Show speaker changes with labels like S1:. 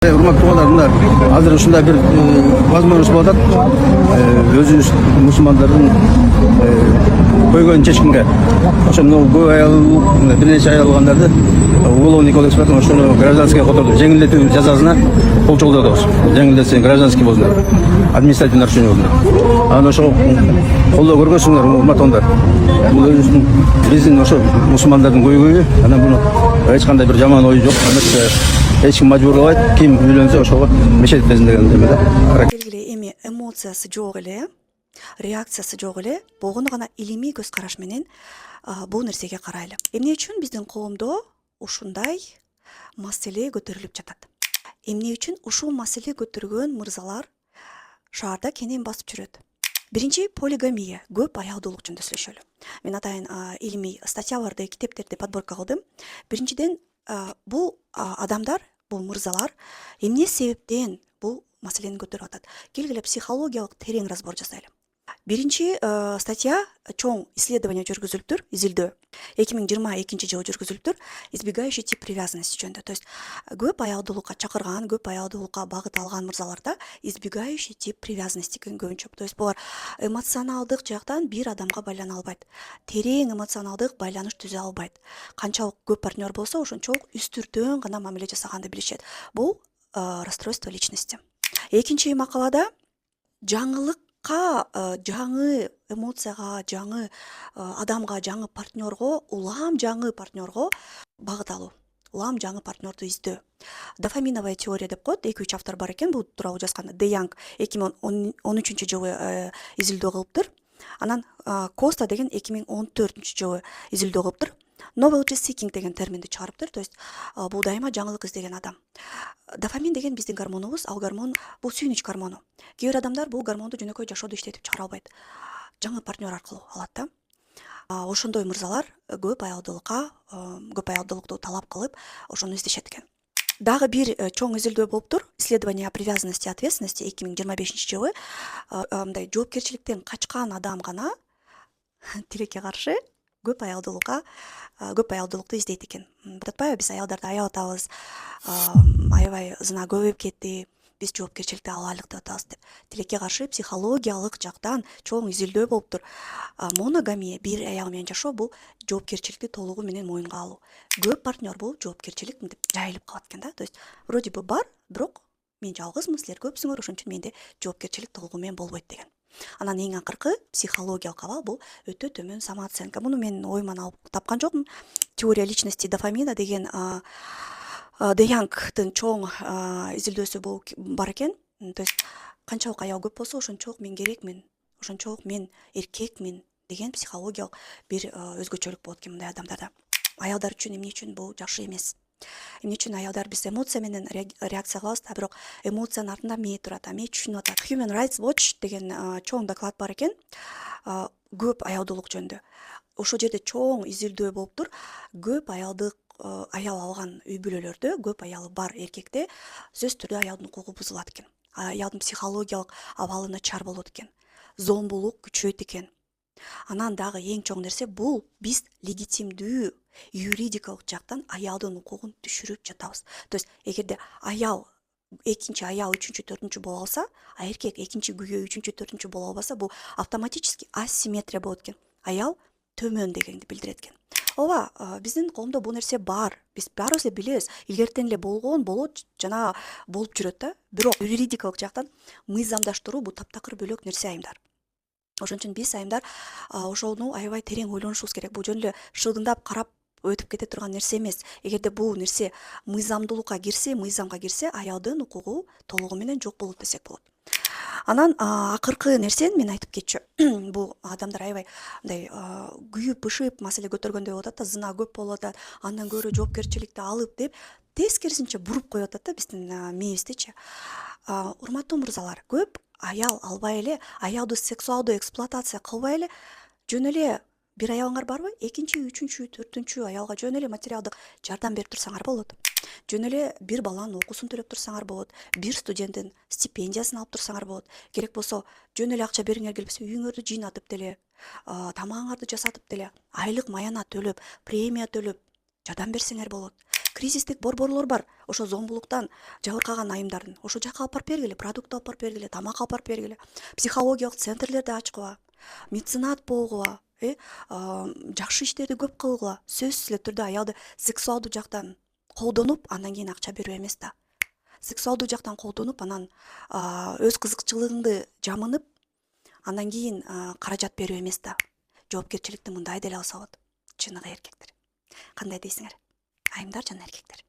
S1: Урматтуу балдарымдар, азыр ушундай бир возможность болуп атат. Өзүбүз мусулмандардын койгон чечкинге ошону көп аял бир нече аял алгандарды уголовный кодекс менен ошону гражданский которду жеңилдетүү жазасына кол чогултабыз. Жеңилдетсе гражданский болсун, административный нарушение болсун. Анан ошо колдоо көргөзсүңөр урматтуудар. Бул биздин ошо мусулмандардын көйгөйү, анан буну эч кандай бир жаман ой жок. Эч ким мажбурлабайт, ким үйлөнсө ошого мешет безин деген эмеде.
S2: Белгилүү эми эмоциясы жок эле, реакциясы жок эле, болгону гана илимий көз караш менен бул нерсеге карайлы. Эмне үчүн биздин коомдо ушундай маселе көтөрүлүп жатат? Эмне үчүн ушул маселе көтөргөн мырзалар шаарда кенен басып жүрөт? Биринчи полигамия, көп аялдуулук жөнүндө сүйлөшөлү. Мен атайын илимий статьяларды, китептерди подборка кылдым. Биринчиден бул адамдар, бул мырзалар эмне себептен бул маселени көтөрүп атат? Келгиле психологиялык терең разбор жасайлы. Биринчи статья чоң исследование жүргүзүлүптүр, изилдөө. 2022 жылы жүргүзүлүптүр. Избегающий тип привязанности жөнүндө. То есть көп аялдуулукка чакырган, көп аялдуулукка багыт алган мырзаларда избегающий тип привязанности көбүнчө. То есть булар эмоционалдык жактан бир адамга байлана албайт. Терең эмоционалдык байланыш түзө албайт. Канчалык көп партнер болсо, ошончолук үстүртөн гана мамиле жасаганды билишет. Бул расстройство личности. Экинчи макалада жаңылык жаңы эмоцияга, жаңы адамга, жаңы партнерго, улам жаңы партнерго багыт алуу. Улам жаңы партнерду издөө. Дофаминовая теория деп коет, 2-3 автор бар экен, бул тууралуу жазган. Де Янг 2013 жылы изилдөө кылыптыр. Анан Коста деген 2014 жылы изилдөө кылыптыр. Novelty seeking деген терминди чыгарыптыр. То есть бул дайыма жаңылык издеген адам. Дофамин деген биздин гормонубуз, ал гормон бул сүйүнүч гормону. Кээ бир адамдар бул гормонду жөнөкөй жашоодо иштетип чыгара албайт. Жаңы партнер аркылуу алат да. Ошондой мырзалар көп аялдуулукту талап кылып, ошону издешет экен. Дагы бир чоң изилдөө болуптур. Исследование о привязанности и ответственности 2025 жылы мындай жоопкерчиликтен качкан адам гана тилекке каршы көп аялдуулукту издейт экен. Атпайбы, биз аялдарды аяп атабыз, аябай зына көбөйүп кетти, биз жоопкерчиликти алайлык деп атабыз деп. Тилекке каршы психологиялык жактан чоң изилдөө болуптур. Моногамия, бир аял менен жашоо, бул жоопкерчиликти толугу менен моюнга алуу. Көп партнер бул жоопкерчилик мынтип жайылып калат экен да. То есть вроде бы бар, бирок мен жалгызмын, силер көпсүңөр, ошон үчүн менде жоопкерчилик толугу менен болбойт деген. Анан эң акыркы психологиялык абал бул өтө төмөн самооценка. Муну мен оюман алып тапкан жокмун. Теория личности дофамина деген Де Янгдын чоң изилдөөсү бар экен. То есть канчалык аял көп болсо, ошончолук мен керекмин, ошончолук мен эркекмин деген психологиялык бир өзгөчөлүк болот экен мындай адамдарда. Аялдар үчүн эмне үчүн бул жакшы эмес? Эмне үчүн аялдар биз эмоция менен реакция кылабыз, бирок эмоциянын артында эмне турат, эмне түшүнүп атат? Human Rights Watch деген чоң доклад бар экен. Көп аялдуулук жөнүндө. Ошол жерде чоң изилдөө болуптур. Көп аял алган үй бүлөлөрдө, көп аялы бар эркекте сөзсүз түрдө аялдын укугу бузулат экен. Аялдын психологиялык абалы начар болот экен. Зомбулук күчөйт экен. Анан дагы эң чоң нерсе бул биз легитимдүү юридикалык жактан аялдын укугун түшүрүп жатабыз. То есть эгерде аял экинчи аял 3-4 боло алса, эркек экинчи күйөө 3-4 боло албаса, бул автоматически асимметрия болот экен. Аял төмөн дегенди билдирет экен. Ооба, биздин коомдо бул нерсе бар. Биз баарыбыз эле билебиз. Илгертен эле болот жана болуп жүрөт да. Бирок юридикалык жактан мыйзамдаштыруу бул таптакыр бөлөк нерсе айымдар. Ошон үчүн биз айымдар ошону аябай терең ойлонушубуз керек. Бул жөн эле шылдыңдап карап өтүп кете турган нерсе эмес. Эгерде бул нерсе мыйзамдуулукка кирсе, аялдын укугу толугу менен жок болот десек болот. Анан акыркы нерсени мен айтып кетчү. Бул адамдар аябай мындай күйүп бышып маселе көтөргөндөй болуп атат да, зына көп болуп атат, андан көрө жоопкерчиликти алып деп тескерисинче буруп коюп атат да биздин мээбиздичи. Урматтуу мырзалар, көп аял албай эле, аялды сексуалдуу эксплуатация кылбай эле, жөн эле бир аялыңар барбы? Экинчи, үчүнчү, төртүнчү аялга жөн эле материалдык жардам берип турсаңар болот. Жөн эле бир баланын окуусун төлөп турсаңар болот, бир студенттин стипендиясын алып турсаңар болот. Керек болсо, жөн эле акча бериңер келбесе, үйүңөрдү жыйнатып деле, тамагыңарды жасатып деле, айлык маяна төлөп, премия төлөп жардам берсеңер болот. кризистик борборлор бар. Ошо зомбулуктан жабыркаган айымдардын ошо жака алып барып бергиле, продукт алып барып бергиле, тамак алып барып бергиле. Психологиялык центрлерди ачкыла, меценат болгула, жакшы иштерди көп кылгыла. Сөзсүз эле түрдө аялды сексуалдуу жактан колдонуп, андан кийин акча берүү эмес да. Сексуалдуу жактан колдонуп, анан өз кызыкчылыгыңды жамынып, андан кийин каражат берүү эмес да. Жоопкерчиликти мындай деле алса болот. Чыныгы эркектер. Кандай дейсиңер? Айымдар жана эркектер.